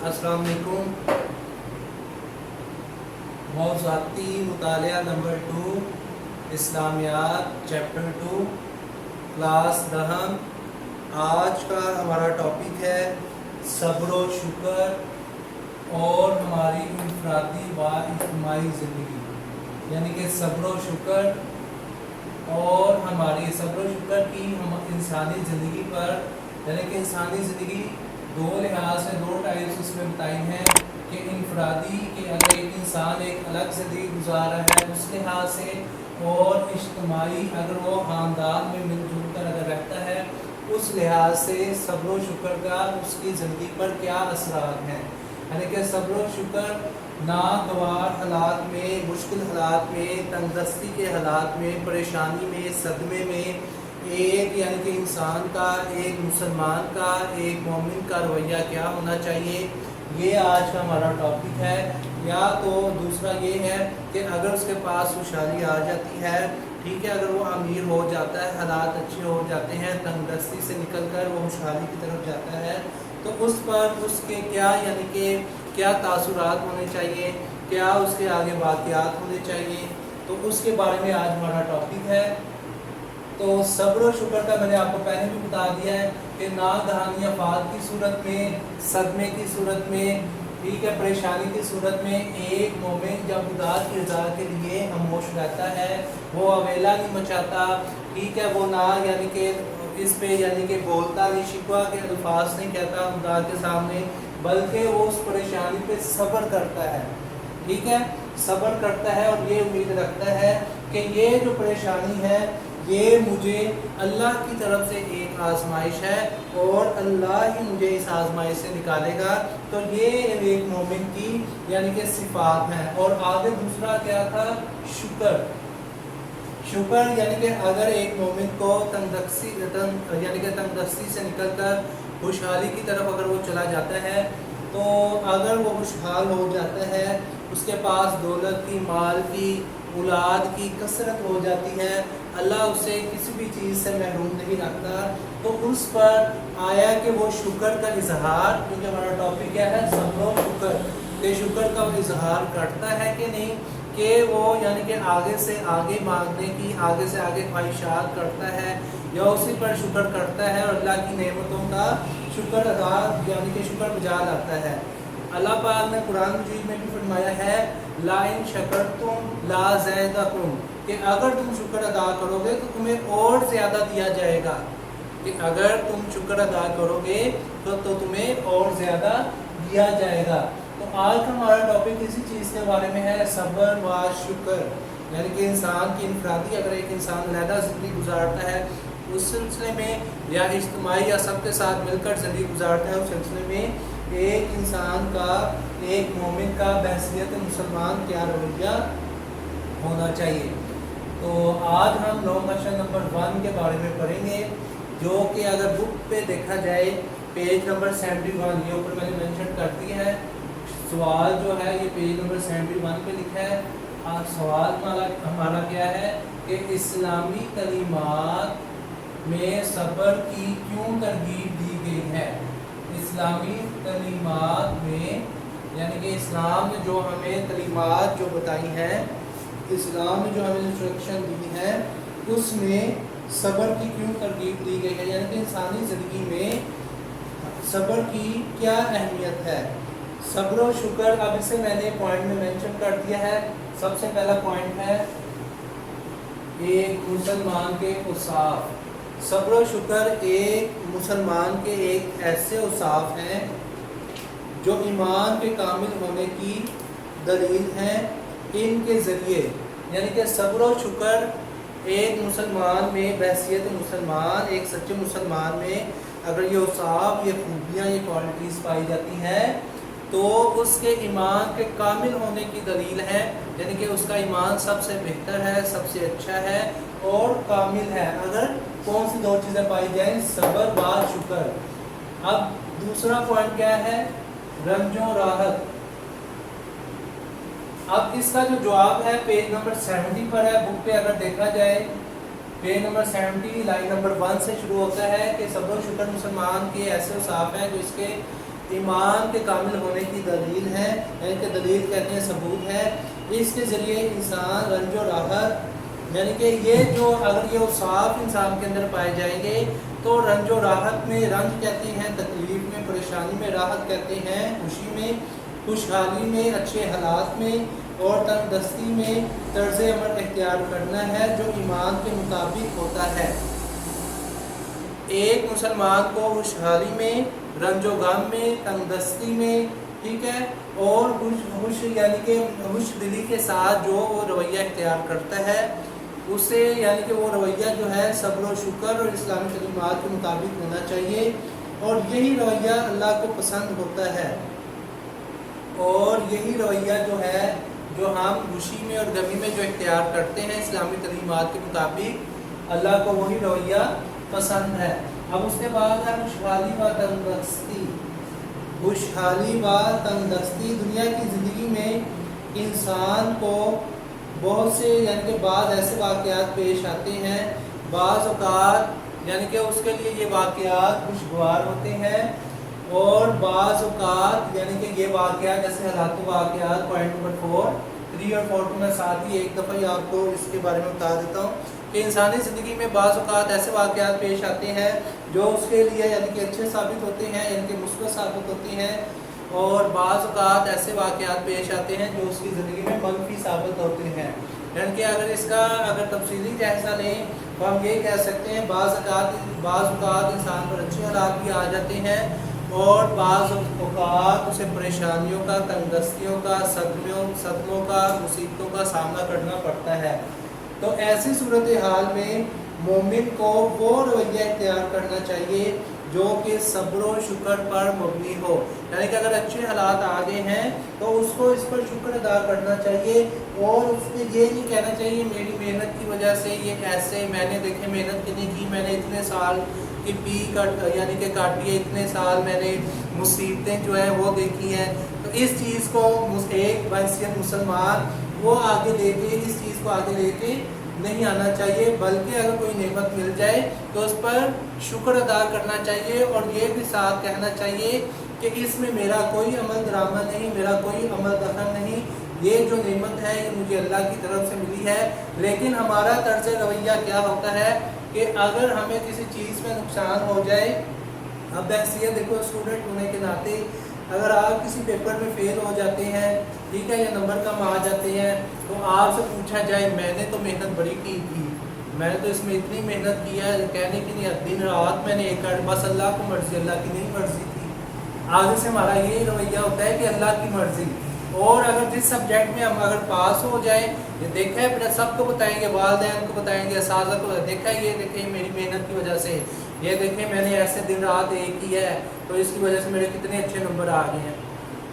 السلام علیکم۔ موضوعاتی مطالعہ نمبر 2 اسلامیات چیپٹر 2 کلاس دہم۔ آج کا ہمارا ٹاپک ہے صبر و شکر اور ہماری انفرادی و اجتماعی زندگی، یعنی کہ صبر و شکر اور ہماری صبر و شکر کی انسانی زندگی پر، یعنی کہ انسانی زندگی دو لحاظ سے دو ٹائپس اس میں بتائی ہیں کہ انفرادی کہ اگر ایک انسان ایک الگ زندگی گزار رہا ہے اس لحاظ سے، اور اجتماعی اگر وہ خاندان میں مل جل کر اگر رہتا ہے اس لحاظ سے صبر و شکر کا اس کی زندگی پر کیا اثرات ہیں۔ یعنی کہ صبر و شکر ناگوار حالات میں، مشکل حالات میں، تنگ دستی کے حالات میں، پریشانی میں، صدمے میں ایک یعنی کہ انسان کا، ایک مسلمان کا، ایک مومن کا رویہ کیا ہونا چاہیے، یہ آج کا ہمارا ٹاپک ہے۔ یا تو دوسرا یہ ہے کہ اگر اس کے پاس خوشحالی آ جاتی ہے، ٹھیک ہے، اگر وہ امیر ہو جاتا ہے، حالات اچھے ہو جاتے ہیں، تنگ دستی سے نکل کر وہ خوشحالی کی طرف جاتا ہے، تو اس پر اس کے کیا یعنی کہ کیا تاثرات ہونے چاہیے، کیا اس کے آگے واقعات ہونے چاہیے، تو اس کے بارے میں آج ہمارا ٹاپک ہے۔ تو صبر و شکر کا میں نے آپ کو پہلے بھی بتا دیا ہے کہ ناگہانی آفات کی صورت میں، صدمے کی صورت میں، ٹھیک ہے، پریشانی کی صورت میں ایک مومن جب خدا کی رضا کے لیے خاموش رہتا ہے، وہ اویلا نہیں مچاتا، ٹھیک ہے، وہ نہ یعنی کہ اس پہ یعنی کہ بولتا نہیں، شکوہ کے الفاظ نہیں کہتا خدا کے سامنے، بلکہ وہ اس پریشانی پہ صبر کرتا ہے، ٹھیک ہے، صبر کرتا ہے اور یہ امید رکھتا ہے کہ یہ جو پریشانی ہے یہ مجھے اللہ کی طرف سے ایک آزمائش ہے اور اللہ ہی مجھے اس آزمائش سے نکالے گا۔ تو یہ ایک مومن کی یعنی کہ صفات ہیں۔ اور آگے دوسرا کیا تھا؟ شکر۔ شکر یعنی کہ اگر ایک مومن کو یعنی کہ تنگ دستی سے نکل کر خوشحالی کی طرف اگر وہ چلا جاتا ہے، تو اگر وہ خوشحال ہو جاتا ہے، اس کے پاس دولت کی، مال کی، اولاد کی کثرت ہو جاتی ہے، اللہ اسے کسی بھی چیز سے محروم نہیں رکھتا، تو اس پر آیا کہ وہ شکر کا اظہار، کیونکہ ہمارا ٹاپک کیا ہے؟ صبر و شکر، کہ شکر کا اظہار کرتا ہے کہ نہیں، کہ وہ یعنی کہ آگے سے آگے مانگنے کی، آگے سے آگے خواہشات کرتا ہے، یا اسی پر شکر کرتا ہے اور اللہ کی نعمتوں کا شکر ادا یعنی کہ شکر بجا لاتا ہے۔ اللہ پاک نے قرآن مجید میں بھی فرمایا ہے لَإِن شَكَرْتُمْ لَأَزِيدَنَّكُمْ، کہ اگر تم شکر ادا کرو گے تو تمہیں اور زیادہ دیا جائے گا، کہ اگر تم شکر ادا کرو گے تو تمہیں اور زیادہ دیا جائے گا۔ تو آج کا ہمارا ٹاپک اسی چیز کے بارے میں ہے، صبر و شکر، یعنی کہ انسان کی انفرادی اگر ایک انسان علیحدہ زندگی گزارتا ہے اس سلسلے میں، یا اجتماعی یا سب کے ساتھ مل کر زندگی گزارتا ہے اس سلسلے میں، ایک انسان کا، ایک مومن کا بحیثیت مسلمان کیا رویہ ہونا چاہیے۔ تو آج ہم لو کویسچن نمبر 1 کے بارے میں پڑھیں گے، جو کہ اگر بک پہ دیکھا جائے پیج نمبر 71، یہ اوپر میں نے مینشن کر دی ہے، سوال جو ہے یہ پیج نمبر 71 پہ لکھا ہے۔ سوال ہمارا کیا ہے کہ اسلامی تعلیمات میں صبر کی کیوں ترغیب دی گئی ہے؟ اسلامی تعلیمات میں یعنی کہ اسلام نے جو ہمیں تعلیمات جو بتائی ہیں، اسلام نے جو ہمیں انسٹرکشن دی ہے، اس میں صبر کی کیوں ترغیب دی گئی ہے، یعنی کہ انسانی زندگی میں صبر کی کیا اہمیت ہے۔ صبر و شکر، اب اسے میں نے پوائنٹ میں مینشن کر دیا ہے۔ سب سے پہلا پوائنٹ ہے ایک مسلمان کے اوصاف۔ صبر و شکر ایک مسلمان کے ایک ایسے اوصاف ہیں جو ایمان کے کامل ہونے کی دلیل ہیں۔ ان کے ذریعے یعنی کہ صبر و شکر ایک مسلمان میں، بحیثیت مسلمان، ایک سچے مسلمان میں اگر یہ اوصاف، یہ خوبیاں، یہ کوالٹیز پائی جاتی ہیں تو اس کے ایمان کے کامل ہونے کی دلیل ہے، یعنی کہ اس کا ایمان سب سے بہتر ہے، سب سے اچھا ہے اور کامل ہے اگر کون سی دو چیزیں پائی جائیں؟ صبر و شکر۔ اب دوسرا پوائنٹ کیا ہے؟ رنج و راحت۔ اب اس کا جو جواب ہے پیج نمبر 70 پر ہے، بک پہ اگر دیکھا جائے پیج نمبر 70 لائن نمبر 1 سے شروع ہوتا ہے کہ صبر و شکر مسلمان کے ایسے اوصاف ہیں جو اس کے ایمان کے کامل ہونے کی دلیل ہے، یعنی کہ دلیل کہتے ہیں ثبوت ہے۔ اس کے ذریعے انسان رنج و راحت، یعنی کہ یہ جو اگر یہ اوصاف انسان کے اندر پائے جائیں گے تو رنج و راحت میں، رنج کہتے ہیں تکلیف میں، پریشانی میں، راحت کہتے ہیں خوشی میں، خوشحالی میں، اچھے حالات میں اور تندرستی میں طرز عمل اختیار کرنا ہے جو ایمان کے مطابق ہوتا ہے۔ ایک مسلمان کو خوشحالی میں، رنج و غم میں، تندرستی میں، ٹھیک ہے، اور خوش یعنی کہ خوش دلی کے ساتھ جو وہ رویہ اختیار کرتا ہے اسے، یعنی کہ وہ رویہ جو ہے صبر و شکر اور اسلامی تعلیمات کے مطابق ہونا چاہیے، اور یہی رویہ اللہ کو پسند ہوتا ہے، اور یہی رویہ جو ہے جو ہم خوشی میں اور غمی میں جو اختیار کرتے ہیں اسلامی تعلیمات کے مطابق، اللہ کو وہی رویہ پسند ہے۔ اب اس کے بعد ہے خوشحالی و تندرستی۔ خوشحالی و تندرستی دنیا کی زندگی میں انسان کو بہت سے، یعنی کہ بعض ایسے واقعات پیش آتے ہیں، بعض اوقات یعنی کہ اس کے لیے یہ واقعات خوشگوار ہوتے ہیں، اور بعض اوقات یعنی کہ یہ واقعات جیسے حالات و واقعات، پوائنٹ نمبر 4، 3 اور 4 کو میں ساتھ ہی ایک دفعہ آپ کو اس کے بارے میں بتا دیتا ہوں کہ انسانی زندگی میں بعض اوقات ایسے واقعات پیش آتے ہیں جو اس کے لیے یعنی کہ اچھے ثابت ہوتے ہیں، یعنی کہ مثبت ثابت ہوتے ہیں، اور بعض اوقات ایسے واقعات پیش آتے ہیں جو اس کی زندگی میں منفی ثابت ہوتے ہیں۔ یعنی کہ اگر اس کا تفصیلی جائزہ لیں تو ہم یہ کہہ سکتے ہیں بعض اوقات انسان پر اچھے حالات بھی آ جاتے ہیں، اور بعض اوقات اسے پریشانیوں کا، تنگدستیوں کا، صدموں کا، مصیبتوں کا سامنا کرنا پڑتا ہے۔ تو ایسی صورتحال میں مومن کو وہ رویہ اختیار کرنا چاہیے جو کہ صبر و شکر پر مبنی ہو، یعنی کہ اگر اچھے حالات آ گئے ہیں تو اس کو اس پر شکر ادا کرنا چاہیے، اور اس کو یہ نہیں کہنا چاہیے میری محنت کی وجہ سے یہ ایسے، میں نے دیکھے محنت کتنی کی، میں نے اتنے سال کی یعنی کہ کاٹی ہے، اتنے سال میں نے مصیبتیں جو ہیں وہ دیکھی ہیں۔ تو اس چیز کو ایک بحیثیت مسلمان وہ آگے لے کے، اس چیز کو آگے لے کے نہیں آنا چاہیے، بلکہ اگر کوئی نعمت مل جائے تو اس پر شکر ادا کرنا چاہیے، اور یہ بھی ساتھ کہنا چاہیے کہ اس میں میرا کوئی عمل درآمد نہیں، میرا کوئی عمل دخل نہیں، یہ جو نعمت ہے یہ مجھے اللہ کی طرف سے ملی ہے۔ لیکن ہمارا طرز رویہ کیا ہوتا ہے کہ اگر ہمیں کسی چیز میں نقصان ہو جائے، اب بحثیت دیکھو اسٹوڈنٹ ہونے کے ناطے اگر آپ کسی پیپر میں فیل ہو جاتے ہیں، ٹھیک ہے، یا نمبر کم آ جاتے ہیں، تو آپ سے پوچھا جائے میں نے تو محنت بڑی کی تھی، میں نے تو اس میں اتنی محنت کی ہے، کہنے کی نہیں، دن رات میں نے ایک بس اللہ کو مرضی، اللہ کی نہیں مرضی تھی۔ آگے سے ہمارا یہ رویہ ہوتا ہے کہ اللہ کی مرضی، اور اگر جس سبجیکٹ میں ہم اگر پاس ہو جائیں، یہ دیکھا ہے پھر سب کو بتائیں گے، والدین کو بتائیں گے، اساتذہ کو، دیکھا ہے یہ دیکھیں میری محنت کی وجہ سے، یہ دیکھیں میں نے ایسے دن رات ایک کی ہے تو اس کی وجہ سے میرے کتنے اچھے نمبر آ گئے ہیں۔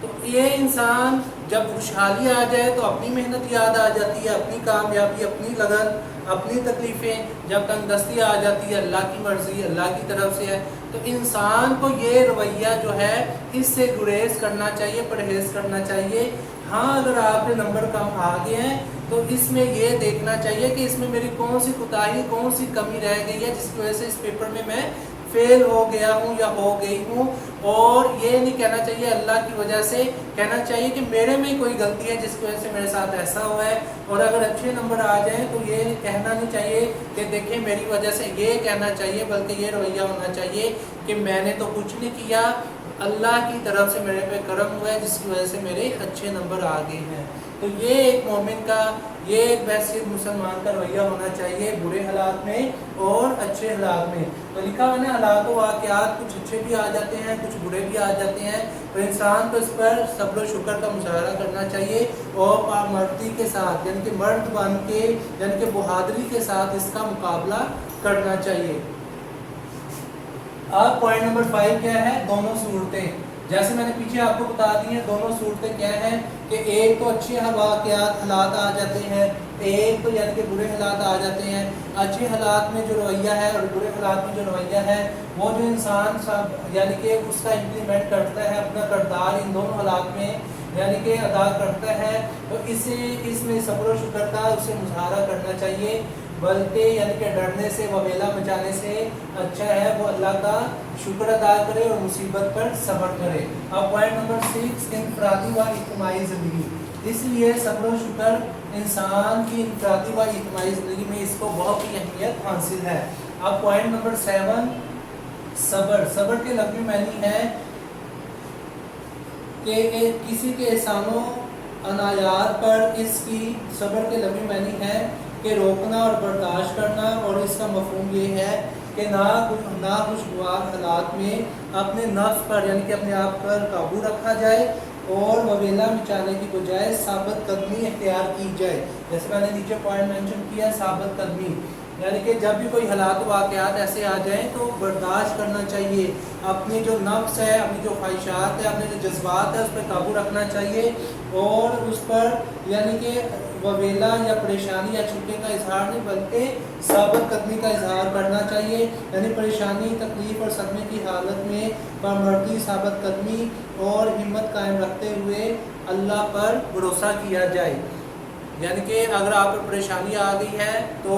تو یہ انسان جب خوشحالی آ جائے تو اپنی محنت یاد آ جاتی ہے، اپنی کامیابی، اپنی لگن، اپنی تکلیفیں، جب تنگدستی آ جاتی ہے اللہ کی مرضی، اللہ کی طرف سے ہے، تو انسان کو یہ رویہ جو ہے اس سے گریز کرنا چاہیے، پرہیز کرنا چاہیے۔ ہاں اگر آپ کے نمبر کم آ گئے ہیں تو اس میں یہ دیکھنا چاہیے کہ اس میں میری کون سی کوتاہی، کون سی کمی رہ گئی ہے جس کی وجہ سے اس پیپر میں میں فیل ہو گیا ہوں یا ہو گئی ہوں، اور یہ نہیں کہنا چاہیے اللہ کی وجہ سے، کہنا چاہیے کہ میرے میں کوئی غلطی ہے جس کی وجہ سے میرے ساتھ ایسا ہوا ہے۔ اور اگر اچھے نمبر آ جائیں تو یہ کہنا نہیں چاہیے کہ دیکھیں میری وجہ سے، یہ کہنا چاہیے بلکہ یہ رویہ ہونا چاہیے کہ میں نے تو کچھ نہیں کیا، اللہ کی طرف سے میرے پہ کرم ہوا ہے جس کی وجہ سے میرے اچھے نمبر آ گئے ہیں۔ تو یہ ایک مومن کا، یہ ایک بحیثیت مسلمان کا رویہ ہونا چاہیے برے حالات میں اور اچھے حالات میں۔ تو لکھا ہوا ہے نا، حالات و واقعات کچھ اچھے بھی آ جاتے ہیں، کچھ برے بھی آ جاتے ہیں، تو انسان کو اس پر صبر و شکر کا مظاہرہ کرنا چاہیے، اور مردی کے ساتھ یعنی کہ مرد بن کے، یعنی کہ بہادری کے ساتھ اس کا مقابلہ کرنا چاہیے۔ اب پوائنٹ نمبر 5 کیا ہے؟ دونوں صورتیں، جیسے میں نے پیچھے آپ کو بتا دی ہیں، دونوں صورتیں کیا ہیں کہ ایک تو اچھے حالات آ جاتے ہیں، ایک تو یعنی کہ برے حالات آ جاتے ہیں۔ اچھے حالات میں جو رویہ ہے اور برے حالات میں جو رویہ ہے، وہ جو انسان یعنی کہ اس کا امپلیمنٹ کرتا ہے، اپنا کردار ان دونوں حالات میں یعنی کہ ادا کرتا ہے، تو اس میں صبر و شکر کا اسے مظاہرہ کرنا چاہیے۔ بلکہ یعنی کہ ڈرنے سے وبیلا مچانے سے اچھا ہے وہ اللہ کا شکر ادا کرے اور مصیبت پر صبر کرے۔ اب پوائنٹ نمبر 6، انفرادی و اجتماعی زندگی۔ اس لیے صبر و شکر انسان کی انفرادی و اجتماعی زندگی میں اس کو بہت ہی اہمیت حاصل ہے۔ اب پوائنٹ نمبر 7، صبر۔ صبر کے لفظی معنی ہے کہ کسی کے احسانوں عنایات پر اس کی صبر کے لفظی معنی ہے کہ روکنا اور برداشت کرنا، اور اس کا مفہوم یہ ہے کہ ناخوشگوار حالات میں اپنے نفس پر یعنی کہ اپنے آپ پر قابو رکھا جائے اور وبیلا مچانے کی بجائے ثابت قدمی اختیار کی جائے۔ جیسے میں نے نیچے پوائنٹ مینشن کیا، ثابت قدمی، یعنی کہ جب بھی کوئی حالات و واقعات ایسے آ جائیں تو برداشت کرنا چاہیے، اپنی جو نفس ہے، اپنی جو خواہشات ہے، اپنے جو جذبات ہے اس پہ قابو رکھنا چاہیے، اور اس پر یعنی کہ وبیلا یا پریشانی یا چھٹے کا اظہار نہیں بلکہ ثابت قدمی کا اظہار کرنا چاہیے، یعنی پریشانی، تکلیف اور صدمے کی حالت میں پامردی، ثابت قدمی اور ہمت قائم رکھتے ہوئے اللہ پر بھروسہ کیا جائے۔ یعنی کہ اگر آپ کو پریشانی آ گئی ہے، تو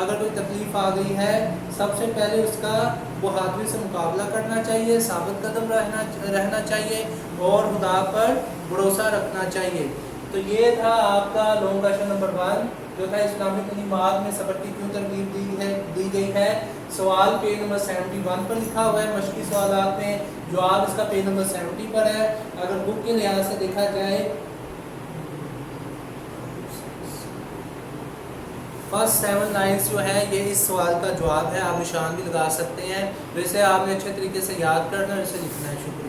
اگر کوئی تکلیف آ گئی ہے، سب سے پہلے اس کا بہادری سے مقابلہ کرنا چاہیے، ثابت قدم رہنا چاہیے اور خدا پر بھروسہ رکھنا چاہیے۔ تو یہ تھا آپ کا لانگ کویسچن نمبر 1 جو تھا اسلامی تعلیمات میں صبر کی کیوں ترغیب دی گئی ہے۔ سوال پیج نمبر 71 پر لکھا ہوا ہے، مشقی سوالات میں جواب اس کا پیج نمبر 70 پر ہے۔ اگر بک کے لحاظ سے دیکھا جائے فرسٹ 7 لائنز جو ہے یہ اس سوال کا جواب ہے، آپ نشان بھی لگا سکتے ہیں۔ تو اسے آپ نے اچھے طریقے سے یاد کرنا اور اسے لکھنا ہے۔ شکریہ۔